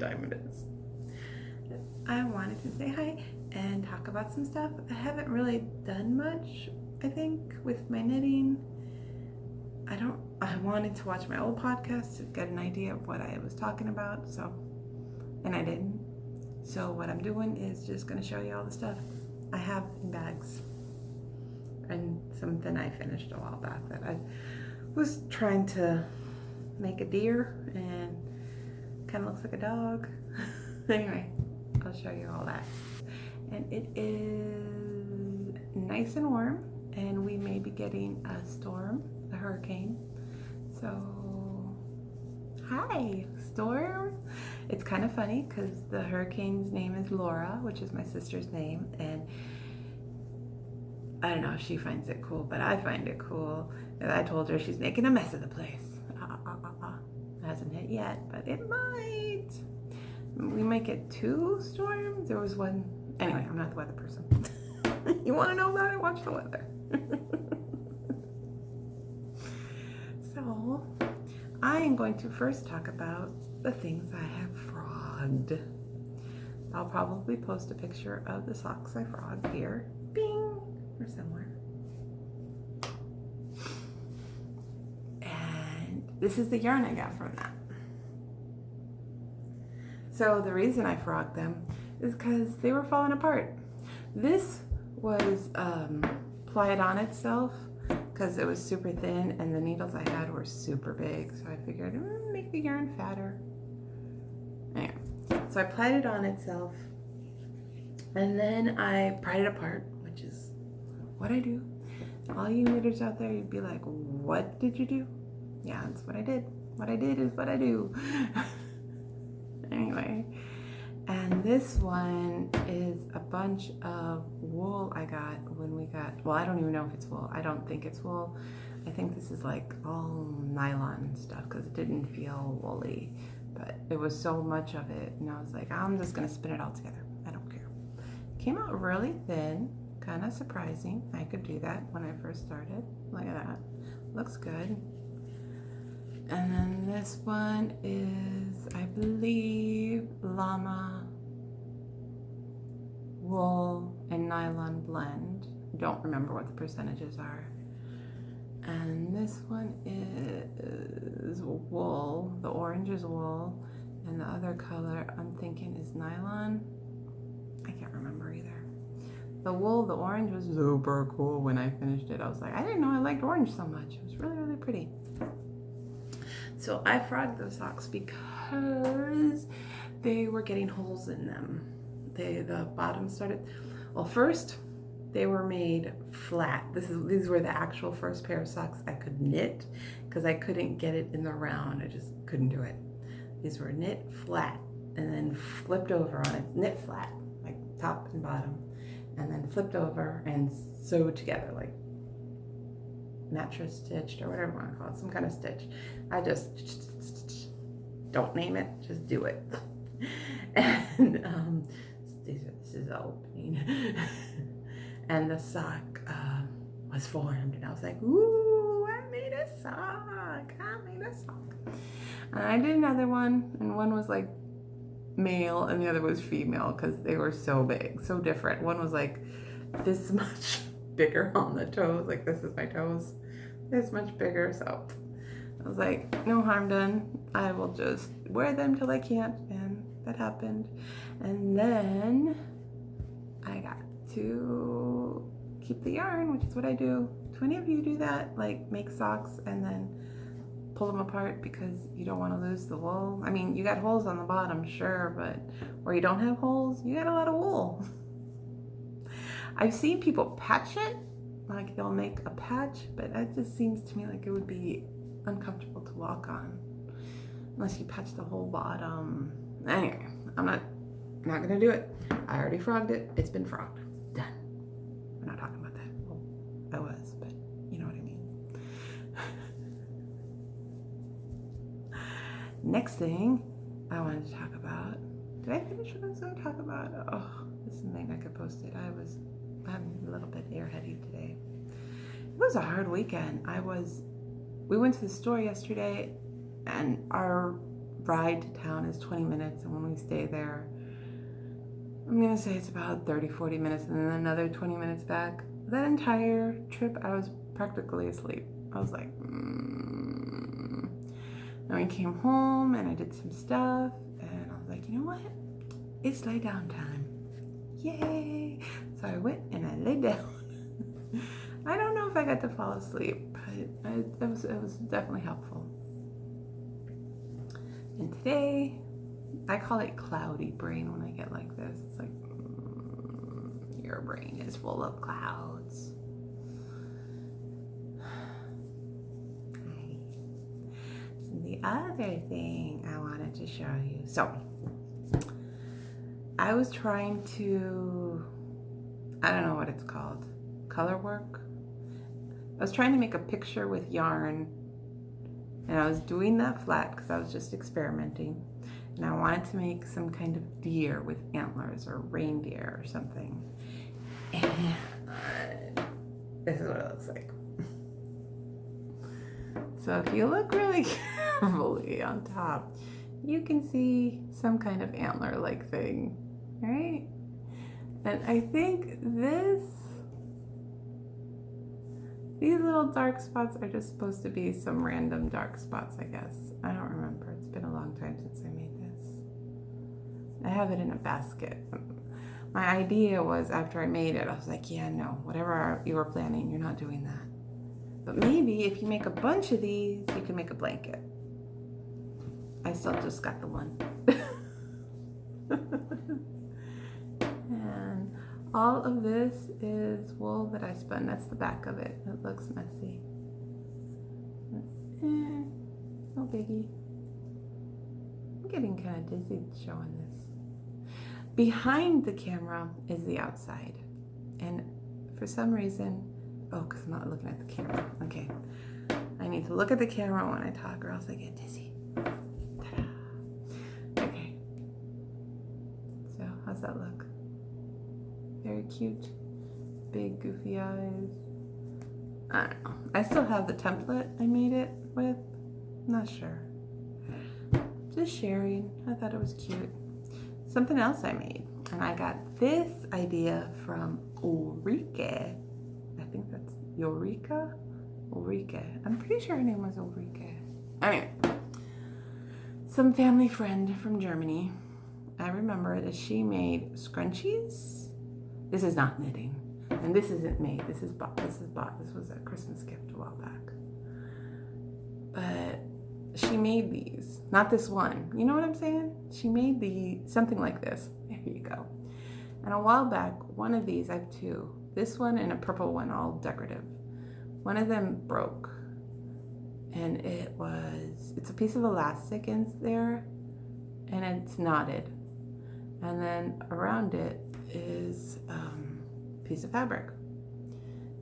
time it is. I wanted to say hi and talk about some stuff. I haven't really done much, I think, with my knitting. I wanted to watch my old podcast to get an idea of what I was talking about, and I didn't. So what I'm doing is just going to show you all the stuff I have in bags. And something I finished a while back that I was trying to make a deer and kind of looks like a dog. Anyway, I'll show you all that. And it is nice and warm, and we may be getting a storm, a hurricane. So, hi, storm. It's kind of funny because the hurricane's name is Laura, which is my sister's name, and I don't know if she finds it cool, but I find it cool. And I told her she's making a mess of the place. Hasn't hit yet, but it might. We might get 2 storms. There was one. Anyway, I'm not the weather person. You want to know about it? Watch the weather. So, I am going to first talk about the things I have frogged. I'll probably post a picture of the socks I frogged here. Bing! Or somewhere. And this is the yarn I got from that. So the reason I frogged them is because they were falling apart. This was plied on itself because it was super thin and the needles I had were super big. So I figured, make the yarn fatter. Anyway, so I plied it on itself and then I pried it apart, which is what I do. All you knitters out there, you'd be like, what did you do? Yeah, that's what I did. What I did is what I do. Anyway, and this one is a bunch of wool I got when we got, well, I don't even know if it's wool. I don't think it's wool. I think this is like all nylon stuff because it didn't feel woolly, but it was so much of it. And I was like, I'm just going to spin it all together. I don't care. It came out really thin, kind of surprising. I could do that when I first started. Look at that. Looks good. And then this one is, I believe, llama, wool, and nylon blend. Don't remember what the percentages are. And this one is wool. The orange is wool, and the other color I'm thinking is nylon. I can't remember either. The wool, the orange was super cool when I finished it. I was like, I didn't know I liked orange so much. It was really, really pretty. So I frogged those socks because they were getting holes in them. The bottom started, well, first they were made flat. These were the actual first pair of socks I could knit because I couldn't get it in the round. I just couldn't do it. These were knit flat and then flipped over on it, knit flat, like top and bottom, and then flipped over and sewed together, like mattress stitched or whatever you want to call it, some kind of stitch. I just don't name it, just do it. And this is the opening. And the sock was formed, and I was like, ooh, I made a sock. And I did another one, and one was like male and the other was female because they were so big, so different. One was like this much bigger on the toes, like this is my toes, this much bigger. So I was like, no harm done. I will just wear them till I can't, and that happened. And then I got to keep the yarn, which is what I do. Do any of you do that? Like make socks and then pull them apart because you don't want to lose the wool? I mean, you got holes on the bottom, sure, but where you don't have holes, you got a lot of wool. I've seen people patch it, like they'll make a patch, but that just seems to me like it would be uncomfortable to walk on unless you patch the whole bottom. Anyway, I'm not gonna do it. I already frogged it. It's been frogged. Done. We're not talking about that. Well, I was, but you know what I mean. Next thing I wanted to talk about. Did I finish what I was going to talk about? Oh, this is something I could post it. I'm a little bit airheady today. It was a hard weekend. We went to the store yesterday, and our ride to town is 20 minutes, and when we stay there, I'm gonna say it's about 30-40 minutes, and then another 20 minutes back. That entire trip I was practically asleep. I was like, Then we came home and I did some stuff, and I was like, you know what, it's lay down time. Yay. So I went and I laid down. I don't know if I got to fall asleep, but it was definitely helpful. And today, I call it cloudy brain when I get like this. It's like, your brain is full of clouds. So the other thing I wanted to show you. So, I was trying to, I don't know what it's called, color work. I was trying to make a picture with yarn, and I was doing that flat because I was just experimenting. And I wanted to make some kind of deer with antlers or reindeer or something. And this is what it looks like. So if you look really carefully on top, you can see some kind of antler-like thing, right? And I think these little dark spots are just supposed to be some random dark spots, I guess. I don't remember. It's been a long time since I made this. I have it in a basket. My idea was, after I made it, I was like, yeah, no, whatever you were planning, you're not doing that. But maybe if you make a bunch of these, you can make a blanket. I still just got the one. And all of this is wool that I spun. That's the back of it. It looks messy. No biggie. I'm getting kind of dizzy showing this. Behind the camera is the outside. And for some reason, because I'm not looking at the camera. Okay. I need to look at the camera when I talk, or else I get dizzy. Ta-da. Okay. So, how's that look? Very cute. Big goofy eyes. I don't know. I still have the template I made it with. Not sure. Just sharing. I thought it was cute. Something else I made. And I got this idea from Ulrike. I think that's Eureka? Ulrike. I'm pretty sure her name was Ulrike. Anyway. Some family friend from Germany. I remember that she made scrunchies. This is not knitting. And this isn't made. This is bought. This was a Christmas gift a while back. But she made these. Not this one. You know what I'm saying? She made something like this. There you go. And a while back, one of these, I have two. This one and a purple one, all decorative. One of them broke. And it's a piece of elastic in there. And it's knotted. And then around it is a piece of fabric.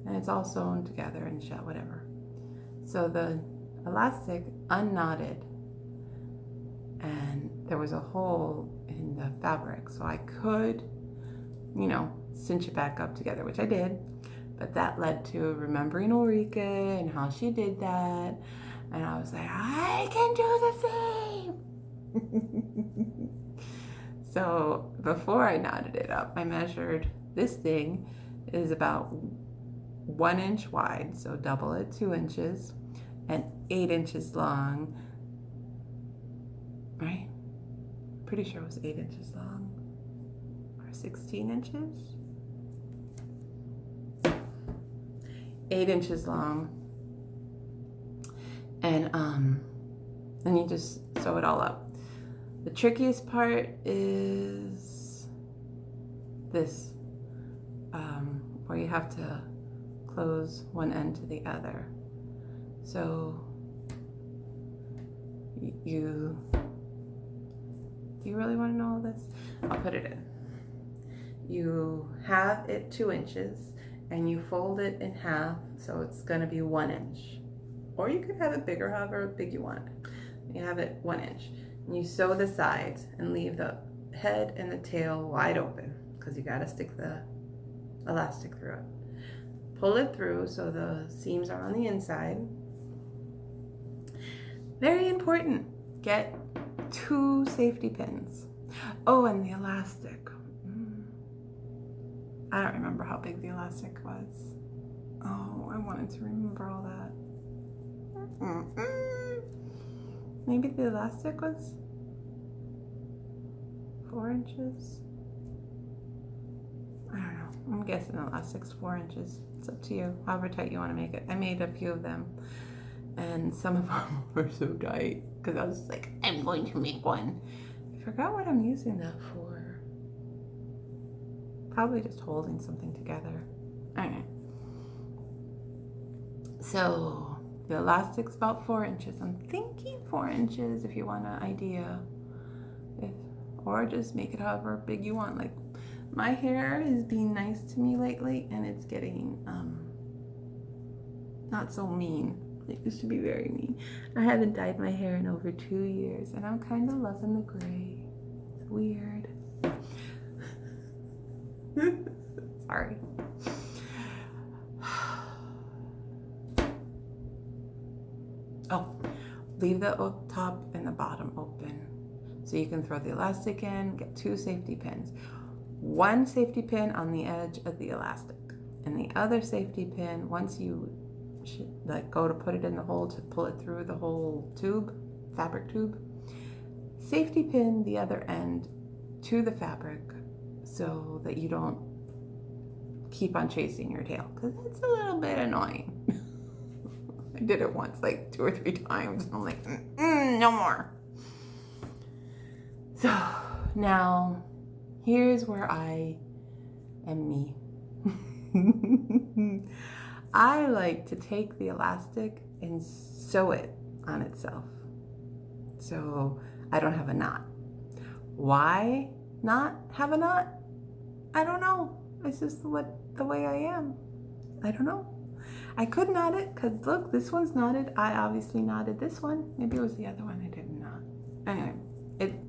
And it's all sewn together and shell, whatever. So the elastic unknotted, and there was a hole in the fabric, so I could, cinch it back up together, which I did. But that led to remembering Ulrike and how she did that, and I was like, I can do the same. So before I knotted it up, I measured this thing is about 1 inch wide, so double it, 2 inches, and 8 inches long, right? Pretty sure it was 8 inches long, or 16 inches? 8 inches long, and you just sew it all up. The trickiest part is this, where you have to close one end to the other. So you really want to know all this? I'll put it in. You have it 2 inches and you fold it in half, so it's going to be 1 inch. Or you could have it bigger, however big you want. You have it 1 inch. And you sew the sides and leave the head and the tail wide open, because you got to stick the elastic through it. Pull it through so the seams are on the inside. Very important. Get 2 safety pins. Oh, and the elastic. I don't remember how big the elastic was. Oh, I wanted to remember all that. Maybe the elastic was 4 inches? I don't know. I'm guessing the elastic's 4 inches. It's up to you, however tight you want to make it. I made a few of them, and some of them were so tight because I was like, I'm going to make one. I forgot what I'm using that for. Probably just holding something together. Okay. So the elastic's about 4 inches. I'm thinking 4 inches if you want an idea. Or just make it however big you want. Like, my hair is being nice to me lately, and it's getting not so mean. It used to be very mean. I haven't dyed my hair in over 2 years, and I'm kind of loving the gray. It's weird. Sorry. Oh, leave the top and the bottom open so you can throw the elastic in. Get 2 safety pins. 1 safety pin on the edge of the elastic, and the other safety pin, once you go to put it in the hole to pull it through the whole tube, fabric tube, safety pin the other end to the fabric so that you don't keep on chasing your tail, because it's a little bit annoying. I did it once, like 2 or 3 times, and I'm like, no more. So now here's where I am me. I like to take the elastic and sew it on itself so I don't have a knot. Why not have a knot? I don't know. It's just the way I am. I don't know. I could knot it because look, this one's knotted. I obviously knotted this one. Maybe it was the other one I didn't knot. Anyway,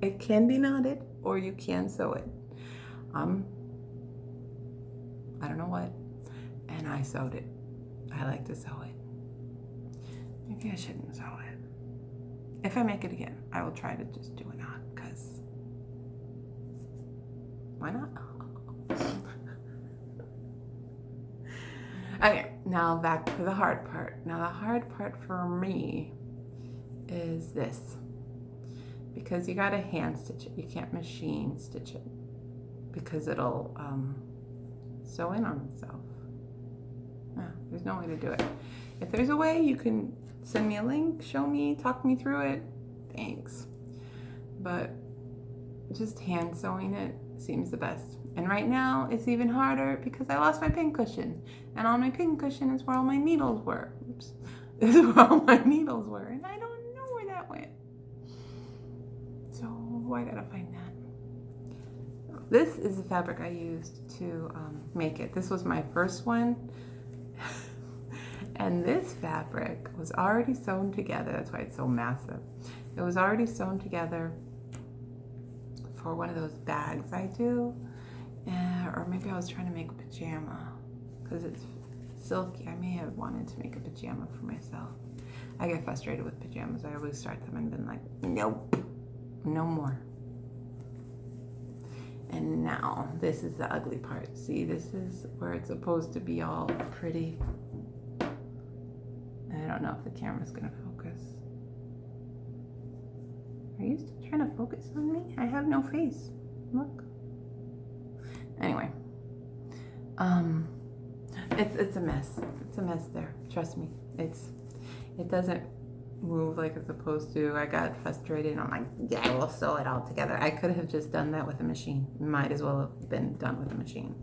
it can be knotted or you can sew it. I don't know what. And I sewed it. I like to sew it. Maybe I shouldn't sew it. If I make it again, I will try to just do a knot because why not? Okay, now back to the hard part. Now the hard part for me is this. Because you gotta hand stitch it. You can't machine stitch it because it'll sew in on itself. Yeah, there's no way to do it. If there's a way, you can send me a link, show me, talk me through it. Thanks. But just hand sewing it seems the best. And right now it's even harder because I lost my pin cushion. And on my pin cushion is where all my needles were. Oops. This is where all my needles were. And I don't know where that went. So I gotta find that. This is the fabric I used to make it. This was my first one. And this fabric was already sewn together. That's why it's so massive. It was already sewn together for one of those bags I do. Or maybe I was trying to make a pajama because it's silky. I may have wanted to make a pajama for myself. I get frustrated with pajamas. I always start them and been like, nope, no more. And now this is the ugly part. See, this is where it's supposed to be all pretty. I don't know if the camera's gonna focus. Are you still trying to focus on me? I have no face. Look. Anyway, it's a mess. It's a mess there. Trust me. It doesn't move like it's supposed to. I got frustrated and I'm like, yeah, we'll sew it all together. I could have just done that with a machine. Might as well have been done with a machine.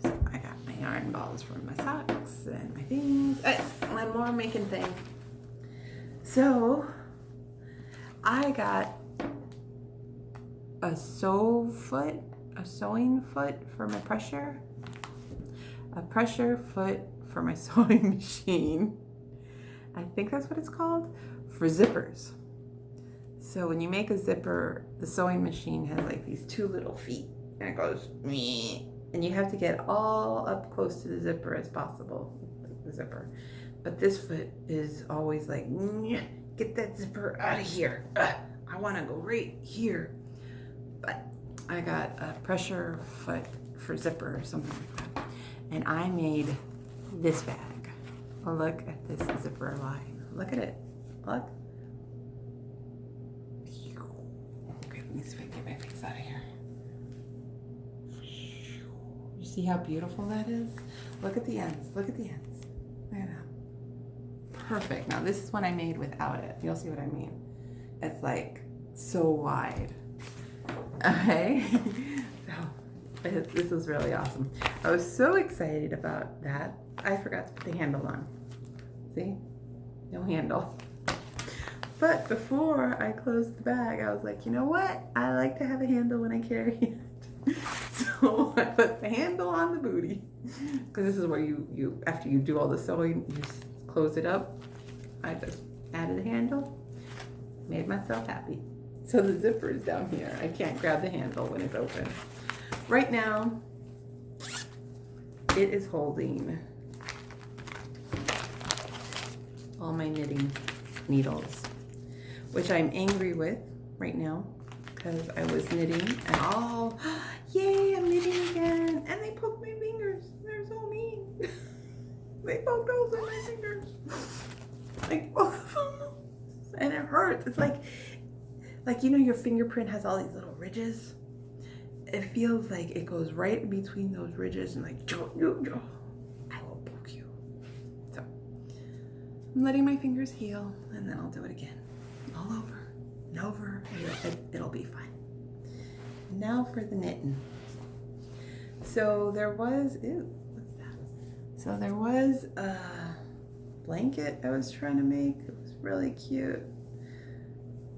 So I got my yarn balls for my socks and my things. One more making thing. So I got a sewing foot for my pressure, a pressure foot for my sewing machine. I think that's what it's called, for zippers. So when you make a zipper, the sewing machine has like these 2 little feet and it goes, and you have to get all up close to the zipper as possible, the zipper. But this foot is always like, get that zipper out of here. I want to go right here. But I got a pressure foot for zipper or something like that. And I made this bag. Look at this zipper line. Look at it. Look. Okay, let me see if I can get my face out of here. You see how beautiful that is? Look at the ends. Look at the ends. Look at that. Perfect. Now this is one I made without it. You'll see what I mean. It's like so wide. Okay. So this was really awesome. I was so excited about that. I forgot to put the handle on. See? No handle. But before I closed the bag, I was like, you know what? I like to have a handle when I carry it. So I put the handle on the booty. Because this is where you after you do all the sewing, you just close it up. I just added a handle. Made myself happy. So the zipper is down here. I can't grab the handle when it's open. Right now, it is holding all my knitting needles, which I'm angry with right now because I was knitting and yay, I'm knitting again. And they poked my fingers. They're so mean. They poked holes in my fingers. Like both of them. And it hurts. It's like you know your fingerprint has all these little ridges. It feels like it goes right in between those ridges and like, I will poke you. So I'm letting my fingers heal and then I'll do it again. All over and over. It'll be fine. Now for the knitting. So there was, what's that? So there was a blanket I was trying to make. It was really cute.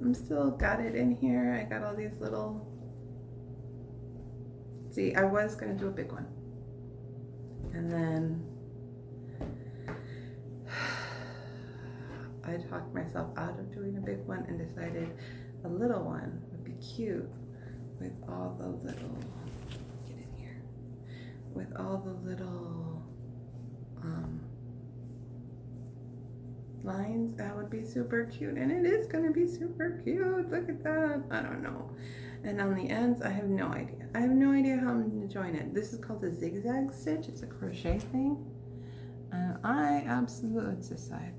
I'm still got it in here. I got all these little, see, I was gonna do a big one. And then I talked myself out of doing a big one and decided a little one would be cute with all the little, get in here, with all the little lines. That would be super cute, and it is going to be super cute. Look at that. I don't know. And on the ends, I have no idea. I have no idea how I'm going to join it. This is called a zigzag stitch. It's a crochet thing, and I absolutely, it's this side.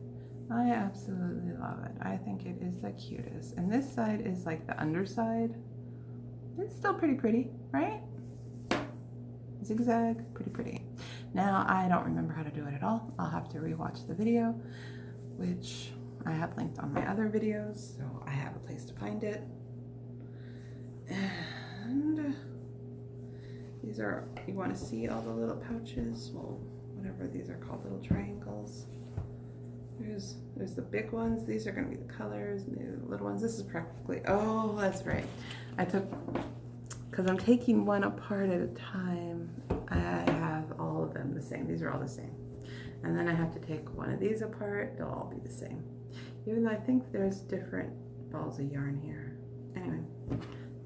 I absolutely love it. I think it is the cutest. And this side is like the underside. It's still pretty, right? Zigzag, pretty. Now, I don't remember how to do it at all. I'll have to rewatch the video, which I have linked on my other videos, so I have a place to find it. And these are, you want to see all the little pouches? Well, whatever these are called, little triangles. There's the big ones. These are going to be the colors, and the little ones. This is practically, oh, that's right. I took, because I'm taking one apart at a time, I have all of them the same. These are all the same. And then I have to take one of these apart. They'll all be the same. Even though I think there's different balls of yarn here. Anyway,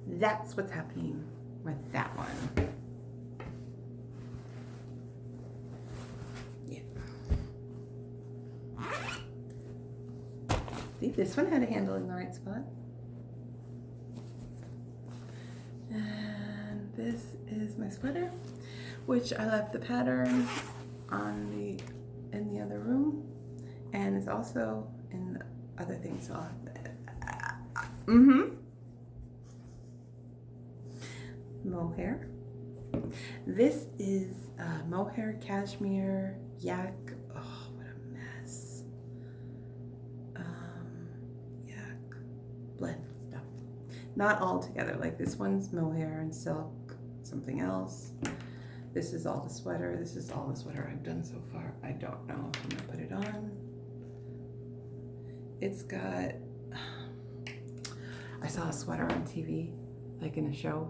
that's what's happening with that one. Yeah. See, this one had a handle in the right spot. And this is my sweater, which I left the pattern in the other room, and it's also in the other things. So mohair. This is mohair cashmere yak. Oh, what a mess. Yak blend stuff. Not all together. Like this one's mohair and silk, something else. This is all the sweater. This is all the sweater I've done so far. I don't know if I'm gonna put it on. It's got, I saw a sweater on TV, like in a show.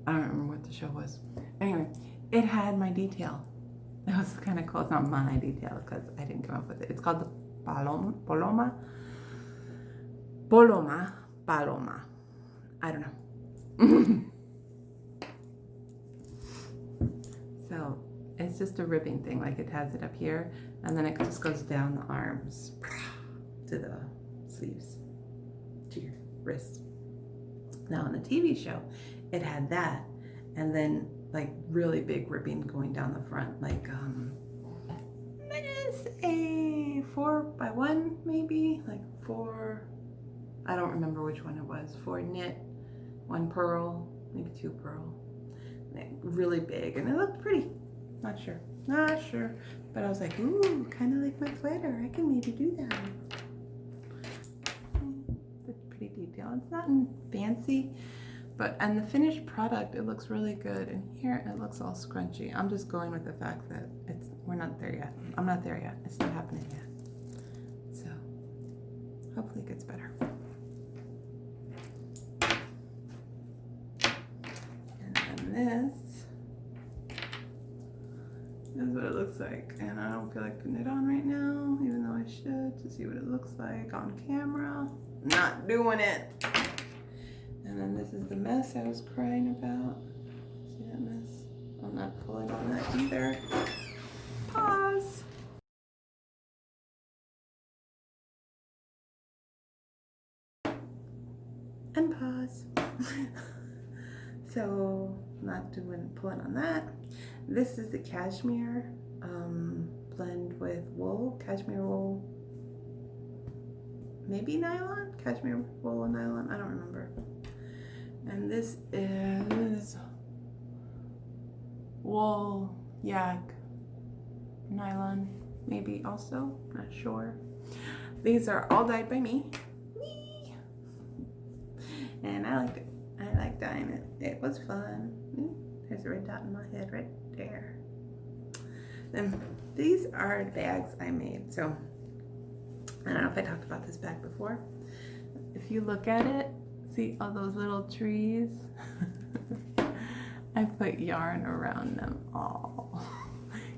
I don't remember what the show was. Anyway, it had my detail. It was kind of cool. It's not my detail because I didn't come up with it. It's called the Paloma. I don't know. So it's just a ribbing thing. Like it has it up here and then it just goes down the arms to the sleeves to your wrist. Now on the TV show, it had that, and then like really big ribbing going down the front, like it is a 4x1 maybe, like 4. I don't remember which one it was. 4 knit, 1 purl, maybe 2 purl. Like, really big, and it looked pretty. Not sure, but I was like, ooh, kind of like my sweater. I can maybe do that. It's pretty detailed. It's not fancy, but and the finished product, it looks really good. And here it looks all scrunchy. I'm just going with the fact that we're not there yet. I'm not there yet. It's not happening yet. So hopefully it gets better. And then this is what it looks like, and I don't feel like putting it on right now, even though I should, to see what it looks like on camera. Not doing it. And then this is the mess I was crying about. See that mess? I'm not pulling on that either. Pause. And pause. So not pulling on that. This is the cashmere blend with wool, cashmere wool, maybe nylon, cashmere wool and nylon, I don't remember. And this is wool, yak, nylon, maybe also, not sure. These are all dyed by me. And I liked it. I like dyeing it. It was fun. There's a red dot in my head right there. Then these are bags I made. So I don't know if I talked about this bag before. If you look at it, see all those little trees? I put yarn around them all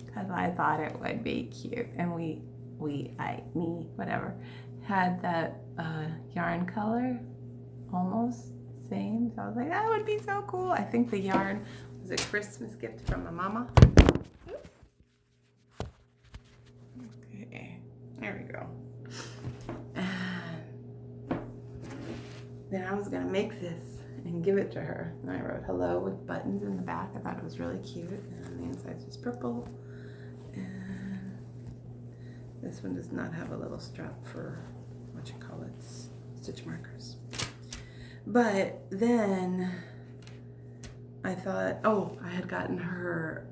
because I thought it would be cute. And me, whatever, had that yarn color almost same. So I was like, that would be so cool. I think the yarn was a Christmas gift from my mama. Okay, there we go. And then I was gonna make this and give it to her. And I wrote hello with buttons in the back. I thought it was really cute. And the inside's just purple. And this one does not have a little strap for stitch markers. But then I thought, oh, I had gotten her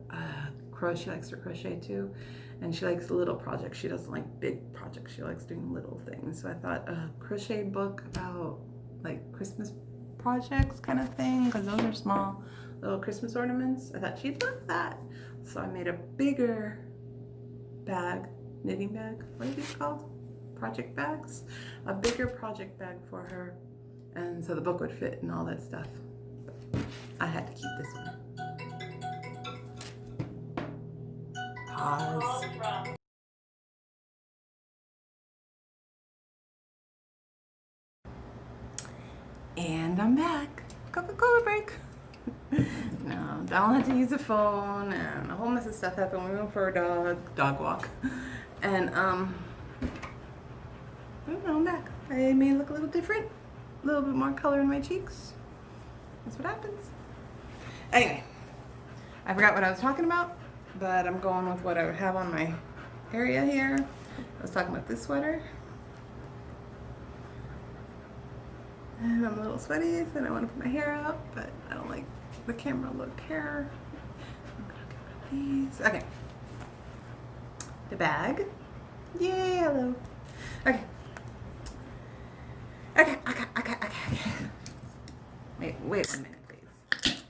crochet. She likes to crochet too, and she likes little projects. She doesn't like big projects. She likes doing little things. So I thought a crochet book about like Christmas projects kind of thing, because those are small little Christmas ornaments. I thought she'd love that. So I made a bigger bag, knitting bag. What are these called? Project bags? A bigger project bag for her. And so the book would fit and all that stuff. But I had to keep this one. Pause. And I'm back. Coca-Cola break. No, don't have to use the phone, and a whole mess of stuff happened. We went for a dog walk. And I don't know, I'm back. I may look a little different. A little bit more color in my cheeks. That's what happens. Anyway, I forgot what I was talking about, but I'm going with what I have on my area here. I was talking about this sweater. And I'm a little sweaty, so I want to put my hair up, but I don't like the camera look hair. I'm gonna get rid of these. Okay. The bag. Yay, hello. Okay. Okay. Wait 1 minute, please.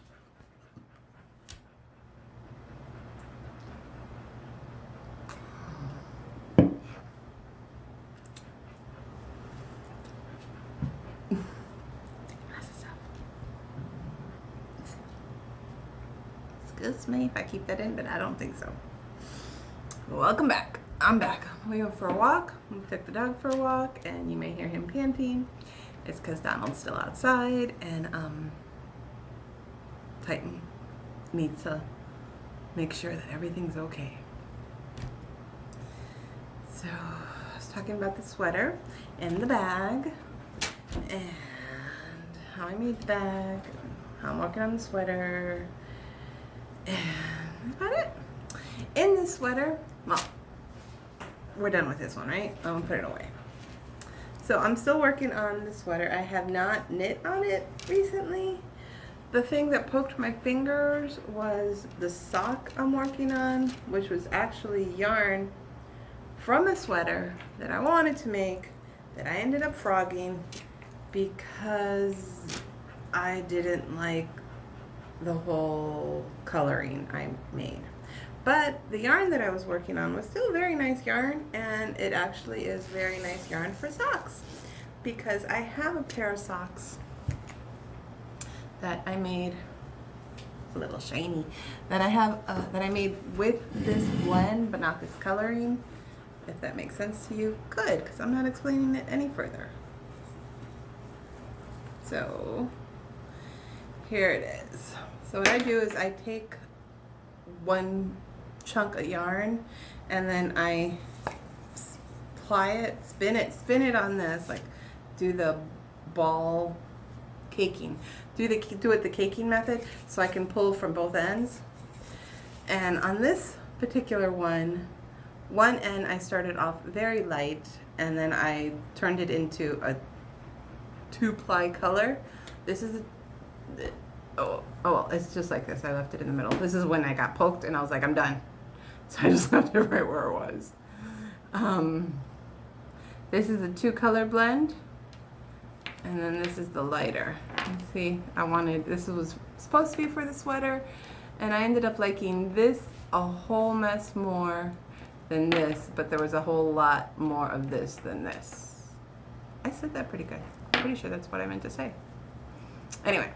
Excuse me if I keep that in, but I don't think so. Welcome back. I'm back. We went for a walk. We took the dog for a walk, and you may hear him panting. It's because Donald's still outside, and Titan needs to make sure that everything's okay. So I was talking about the sweater and the bag and how I made the bag, how I'm working on the sweater, and that's about it. In this sweater, well, we're done with this one, right? I'm gonna put it away. So I'm still working on the sweater. I have not knit on it recently. The thing that poked my fingers was the sock I'm working on, which was actually yarn from a sweater that I wanted to make that I ended up frogging because I didn't like the whole coloring I made. But the yarn that I was working on was still very nice yarn, and it actually is very nice yarn for socks because I have a pair of socks that I made, a little shiny, that I have that I made with this blend but not this coloring. If that makes sense to you, good, because I'm not explaining it any further. So here it is. So what I do is I take one chunk of yarn and then I ply it, spin it on this, like do the ball caking. Do it the caking method so I can pull from both ends. And on this particular one end I started off very light and then I turned it into a 2-ply color. This is well, it's just like this. I left it in the middle. This is when I got poked and I was like, I'm done. So I just left it right where it was. This is a 2-color blend. And then this is the lighter. See, this was supposed to be for the sweater, and I ended up liking this a whole mess more than this, but there was a whole lot more of this than this. I said that pretty good. I'm pretty sure that's what I meant to say. Anyway,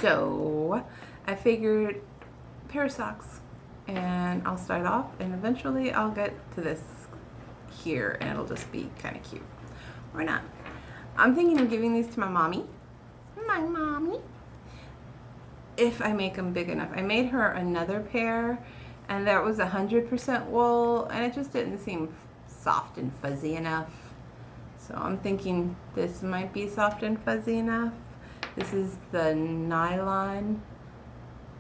so I figured a pair of socks, and I'll start off, and eventually I'll get to this here, and it'll just be kind of cute. Or not. I'm thinking of giving these to my mommy. My mommy. If I make them big enough. I made her another pair, and that was 100% wool, and it just didn't seem soft and fuzzy enough. So I'm thinking this might be soft and fuzzy enough. This is the nylon,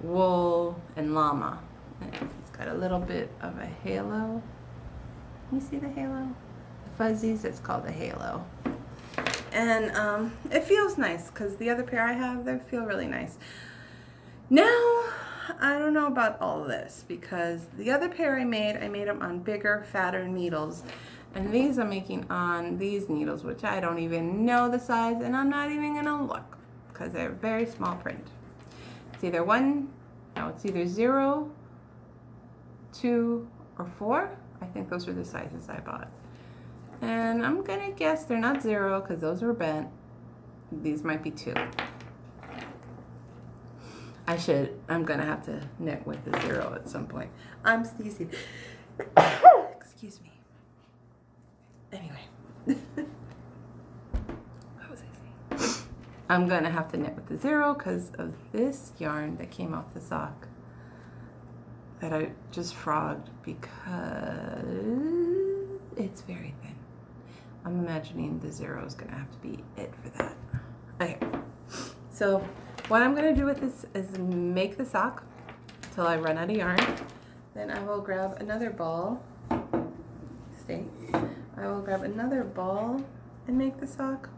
wool, and llama. And it's got a little bit of a halo. You see the halo? The fuzzies, it's called a halo. And it feels nice because the other pair I have, they feel really nice. Now, I don't know about all of this because the other pair I made them on bigger, fatter needles. And these I'm making on these needles, which I don't even know the size, and I'm not even gonna look because they're very small print. It's either it's either 0, 2, or 4. I think those are the sizes I bought. And I'm gonna guess they're not 0 because those were bent. These might be 2. I'm gonna have to knit with the 0 at some point. I'm sneezing. Excuse me. Anyway. What was I saying? I'm gonna have to knit with the 0 because of this yarn that came off the sock that I just frogged because it's very thin. I'm imagining the 0 is gonna have to be it for that. Okay, so what I'm gonna do with this is make the sock till I run out of yarn. Then I will grab another ball. I will grab another ball and make the sock.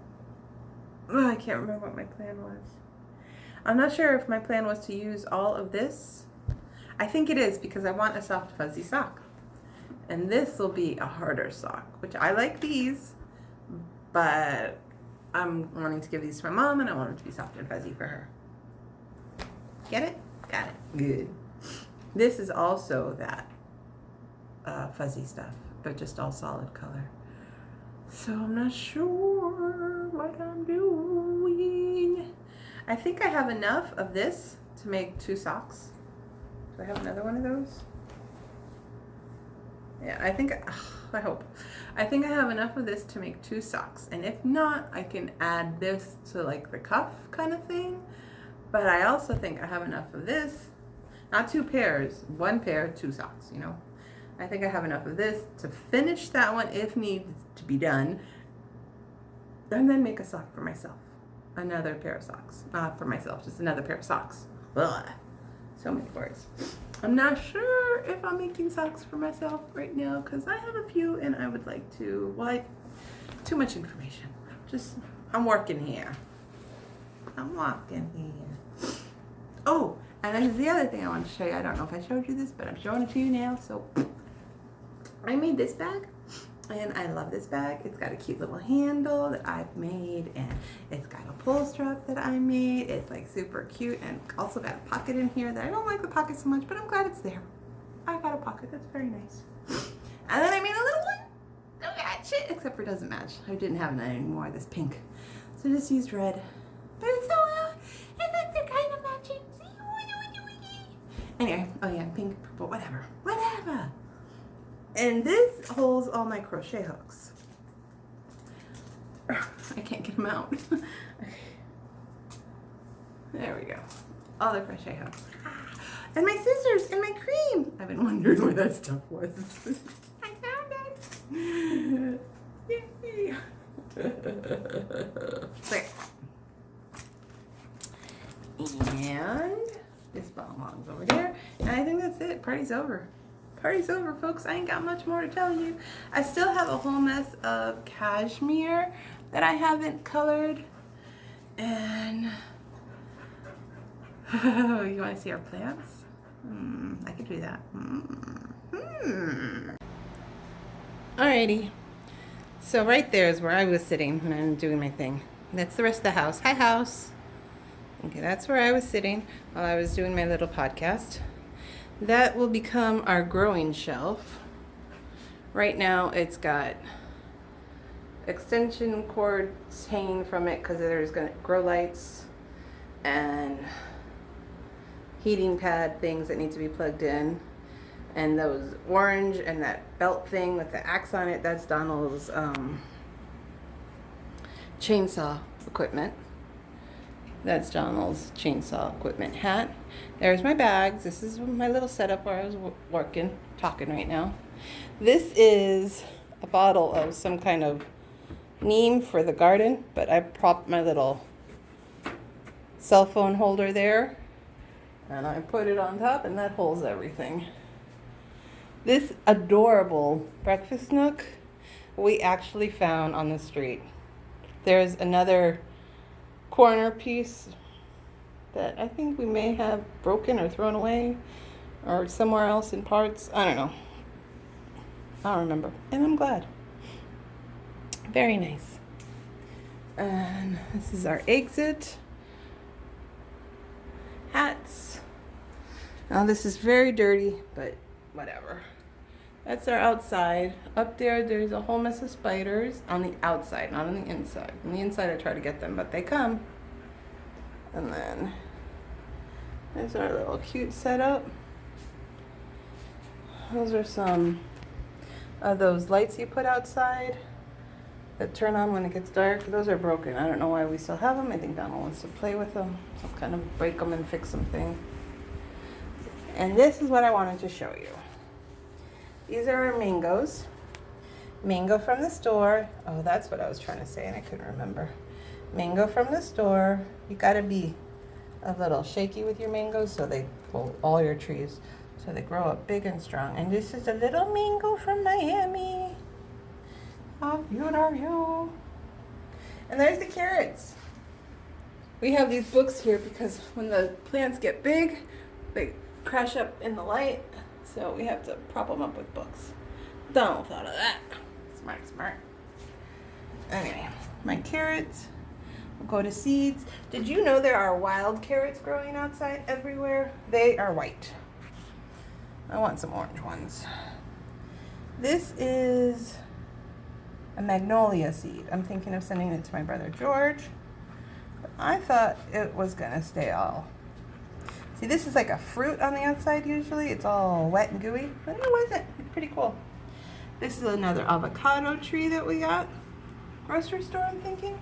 Oh, I can't remember what my plan was. I'm not sure if my plan was to use all of this. I think it is because I want a soft fuzzy sock. And this will be a harder sock, which I like these, but I'm wanting to give these to my mom and I want them to be soft and fuzzy for her. Get it? Got it. Good. This is also that fuzzy stuff, but just all solid color. So I'm not sure what I'm doing. I think I have enough of this to make 2 socks. Do I have another one of those? Yeah, I think I have enough of this to make 2 socks. And if not, I can add this to like the cuff kind of thing. But I also think I have enough of this, not 2 pairs, 1 pair, 2 socks, you know. I think I have enough of this to finish that one if needs to be done. And then make a sock for myself. Another pair of socks. Not for myself, just another pair of socks. Ugh. So many words. I'm not sure if I'm making socks for myself right now because I have a few and I would like to, well, too much information. I'm working here. I'm walking here. Oh, and this is the other thing I want to show you. I don't know if I showed you this, but I'm showing it to you now. So I made this bag, and I love this bag. It's got a cute little handle that I've made, and it's got a pull strap that I made. It's like super cute, and also got a pocket in here that I don't like the pocket so much, but I'm glad it's there. I got a pocket. That's very nice. And then I made a little one. Don't match it, except for it doesn't match. I didn't have none anymore. This pink, so I just used red. But it's so it looks they're kind of matching. Anyway, oh yeah, pink, purple, whatever. And this holds all my crochet hooks. I can't get them out. Okay. There we go. All the crochet hooks. And my scissors and my cream. I've been wondering where that stuff was. I found it. Yay. There. And this belongs over there. And I think that's it. Party's over. Party's over, folks. I ain't got much more to tell you. I still have a whole mess of cashmere that I haven't colored. And you want to see our plants? I could do that. Alrighty. So right there is where I was sitting when I'm doing my thing. That's the rest of the house. Hi, house. Okay, that's where I was sitting while I was doing my little podcast. That will become our growing shelf. Right now it's got extension cords hanging from it because there's going to grow lights and heating pad things that need to be plugged in. And those orange and that belt thing with the axe on it, that's Donald's chainsaw equipment. That's Donald's chainsaw equipment hat. There's my bags. This is my little setup where I was talking right now. This is a bottle of some kind of neem for the garden, but I propped my little cell phone holder there, and I put it on top, and that holds everything. This adorable breakfast nook we actually found on the street. There's another corner piece that I think we may have broken or thrown away or somewhere else in parts. I don't know. I don't remember. And I'm glad. Very nice. And this is our exit. Hats. Now this is very dirty, but whatever. That's our outside. Up there, there's a whole mess of spiders on the outside, not on the inside. On the inside, I try to get them, but they come. And then there's our little cute setup. Those are some of those lights you put outside that turn on when it gets dark. Those are broken. I don't know why we still have them. I think Donald wants to play with them. So I'll kind of break them and fix something. And this is what I wanted to show you. These are our mangoes. Mango from the store. Oh, that's what I was trying to say and I couldn't remember. Mango from the store. You gotta be a little shaky with your mangoes so they pull all your trees so they grow up big and strong. And this is a little mango from Miami. How cute are you? And there's the carrots. We have these books here because when the plants get big, they crash up in the light. So we have to prop them up with books. Donald thought of that. Smart. Anyway, my carrots will go to seeds. Did you know there are wild carrots growing outside everywhere? They are white. I want some orange ones. This is a magnolia seed. I'm thinking of sending it to my brother George. But I thought it was gonna stay all. See, this is like a fruit on the outside usually. It's all wet and gooey, but it wasn't. It's pretty cool. This is another avocado tree that we got. Grocery store, I'm thinking.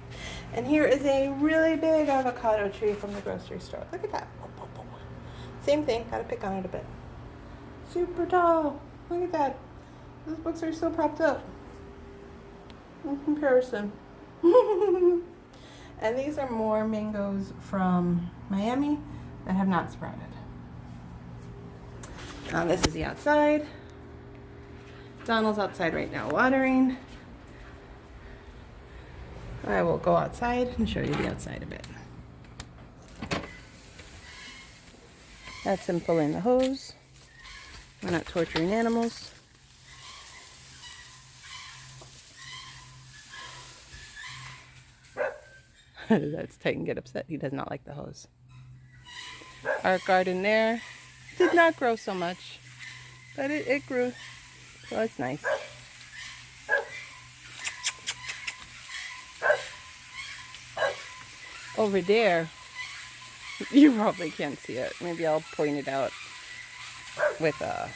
And here is a really big avocado tree from the grocery store. Look at that. Same thing, gotta pick on it a bit. Super tall. Look at that. Those books are so propped up in comparison. And these are more mangoes from Miami that have not sprouted. This is the outside. Donald's outside right now watering. I will go outside and show you the outside a bit. That's him pulling the hose. We're not torturing animals. That's Titan get upset. He does not like the hose. Our garden there did not grow so much, but it grew, so it's nice. Over there, you probably can't see it. Maybe I'll point it out with a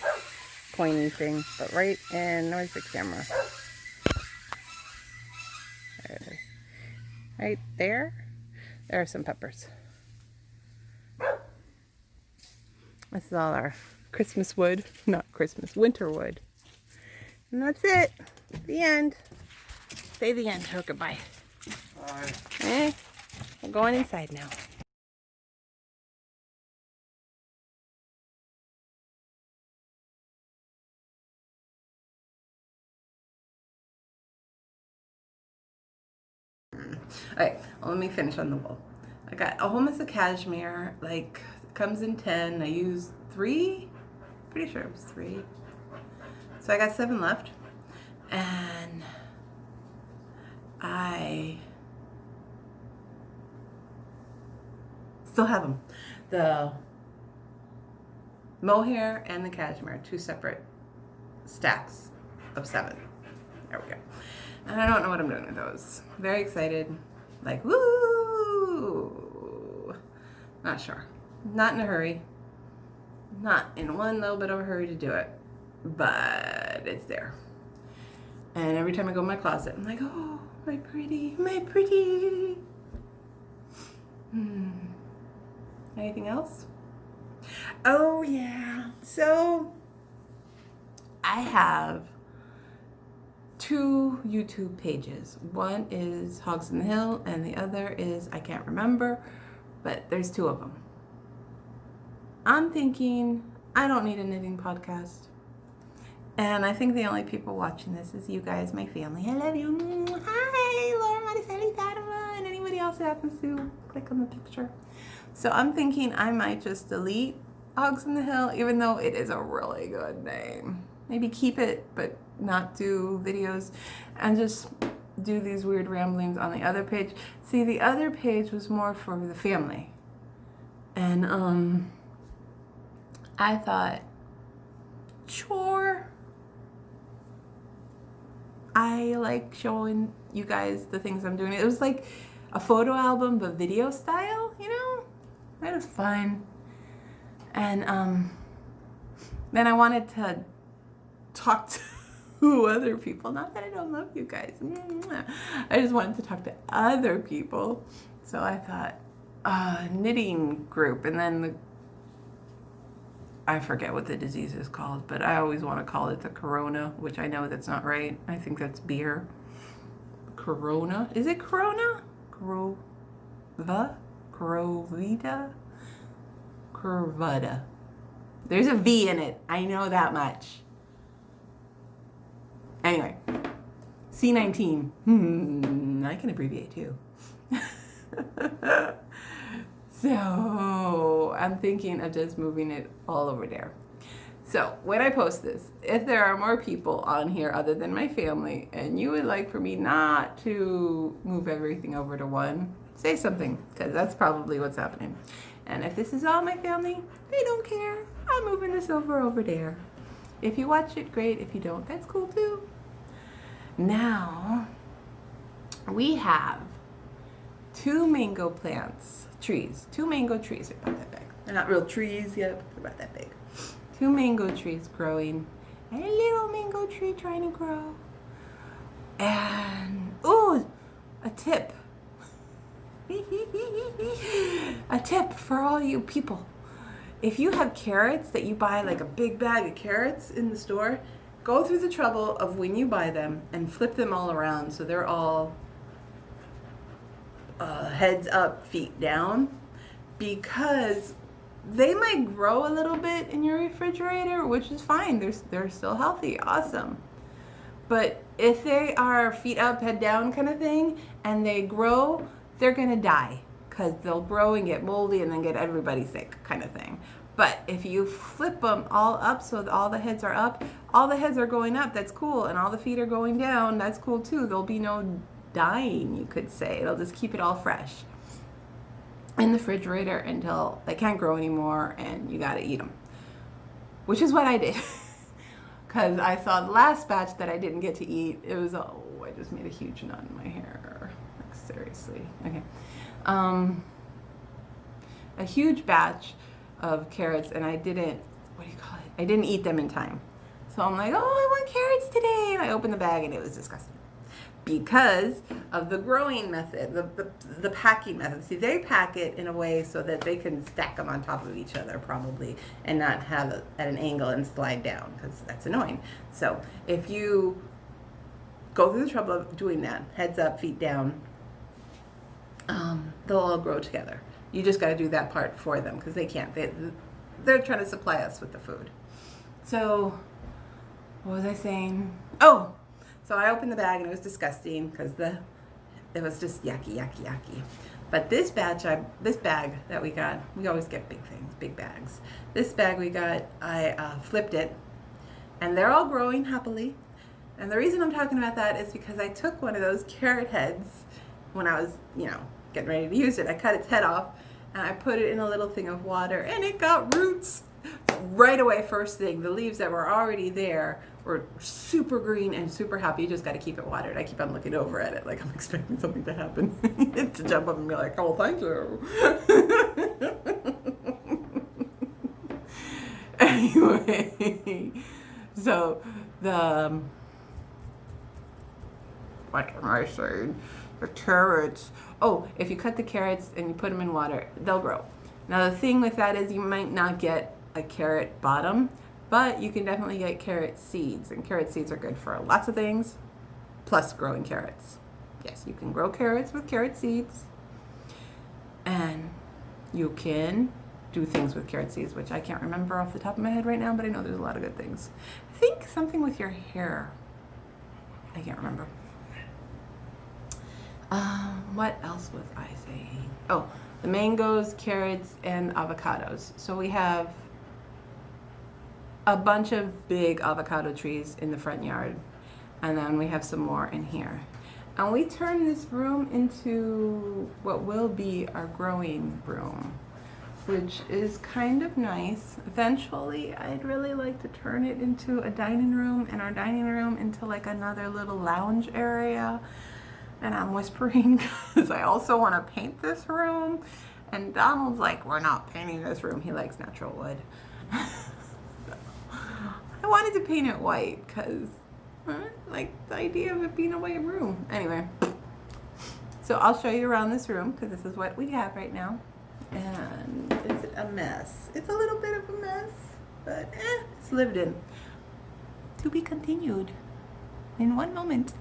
pointing thing, but right in, where's the camera? There it is. Right there are some peppers. This is all our Christmas wood, not Christmas, winter wood. And that's it. The end. Say the end or goodbye. Bye. We're going inside now. Alright, well, let me finish on the wool. I got a whole mess of cashmere, like, comes in 10. I used 3, pretty sure it was 3. So I got 7 left, and I still have them. The mohair and the cashmere, 2 separate stacks of 7. There we go. And I don't know what I'm doing with those. Very excited. Like, woo! Not sure. Not in a hurry. Not in one little bit of a hurry to do it. But it's there. And every time I go in my closet, I'm like, oh, my pretty, my pretty. Anything else? Oh, yeah. So, I have 2 YouTube pages. One is Hogs in the Hill and the other is, I can't remember, but there's 2 of them. I'm thinking I don't need a knitting podcast. And I think the only people watching this is you guys, my family. I love you. Hi, Laura Mariceli Tadova, and anybody else who happens to click on the picture. So I'm thinking I might just delete Hogs in the Hill, even though it is a really good name. Maybe keep it, but not do videos, and just do these weird ramblings on the other page. See, the other page was more for the family. And I thought, sure. I like showing you guys the things I'm doing. It was like a photo album, but video style, you know? That was fun. And then I wanted to talk to other people. Not that I don't love you guys. I just wanted to talk to other people. So I thought, knitting group. And then I forget what the disease is called, but I always want to call it the corona, which I know that's not right. I think that's beer. Corona. Is it corona? Corova? Corovita? Corvada. There's a V in it. I know that much. Anyway, C19. I can abbreviate too. So I'm thinking of just moving it all over there. So when I post this, if there are more people on here other than my family, and you would like for me not to move everything over to one, say something, because that's probably what's happening. And if this is all my family, they don't care. I'm moving this over there. If you watch it, great. If you don't, that's cool too. Now, we have 2 mango plants, trees. 2 mango trees. They're about that big. They're not real trees yet, but they're about that big. 2 mango trees growing. And a little mango tree trying to grow. And, ooh, a tip. A tip for all you people. If you have carrots that you buy, like a big bag of carrots in the store, go through the trouble of when you buy them and flip them all around so they're all heads up, feet down, because they might grow a little bit in your refrigerator, which is fine. They're still healthy, awesome. But if they are feet up, head down kind of thing, and they grow, they're gonna die because they'll grow and get moldy and then get everybody sick kind of thing. But if you flip them all up so that all the heads are up, all the heads are going up, that's cool, and all the feet are going down, that's cool too. There'll be no dying, you could say. It'll just keep it all fresh in the refrigerator until they can't grow anymore and you gotta eat them, which is what I did. Because I saw the last batch that I didn't get to eat. It was, oh, I just made a huge knot in my hair. Like, seriously. Okay. A huge batch of carrots, and I didn't, what do you call it? I didn't eat them in time. So I'm like, oh, I want carrots today. And I opened the bag and it was disgusting. Because of the growing method, the packing method. See, they pack it in a way so that they can stack them on top of each other probably and not have it at an angle and slide down, because that's annoying. So if you go through the trouble of doing that, heads up, feet down, they'll all grow together. You just got to do that part for them because they can't. They're trying to supply us with the food. So what was I saying? Oh! So I opened the bag and it was disgusting because it was just yucky, yucky, yucky. But this bag that we got, we always get big things, big bags. This bag we got, I flipped it, and they're all growing happily. And the reason I'm talking about that is because I took one of those carrot heads when I was, getting ready to use it. I cut its head off and I put it in a little thing of water, and it got roots right away. First thing, the leaves that were already there were super green and super happy. You just got to keep it watered. I keep on looking over at it like I'm expecting something to happen. To jump up and be like, oh, thank you. Anyway, so what am I saying? The carrots. Oh, if you cut the carrots and you put them in water, they'll grow. Now the thing with that is you might not get a carrot bottom, but you can definitely get carrot seeds, and carrot seeds are good for lots of things, plus growing carrots. Yes, you can grow carrots with carrot seeds, and you can do things with carrot seeds, which I can't remember off the top of my head right now, but I know there's a lot of good things. I think something with your hair. I can't remember. What else was I saying? Oh, the mangoes, carrots, and avocados. So we have a bunch of big avocado trees in the front yard, and then we have some more in here. And we turned this room into what will be our growing room, which is kind of nice. Eventually, I'd really like to turn it into a dining room, and our dining room into like another little lounge area. And I'm whispering because I also want to paint this room. And Donald's like, we're not painting this room. He likes natural wood. I wanted to paint it white because I like the idea of it being a white room. Anyway, so I'll show you around this room because this is what we have right now. And is it a mess? It's a little bit of a mess, but it's lived in. To be continued in one moment.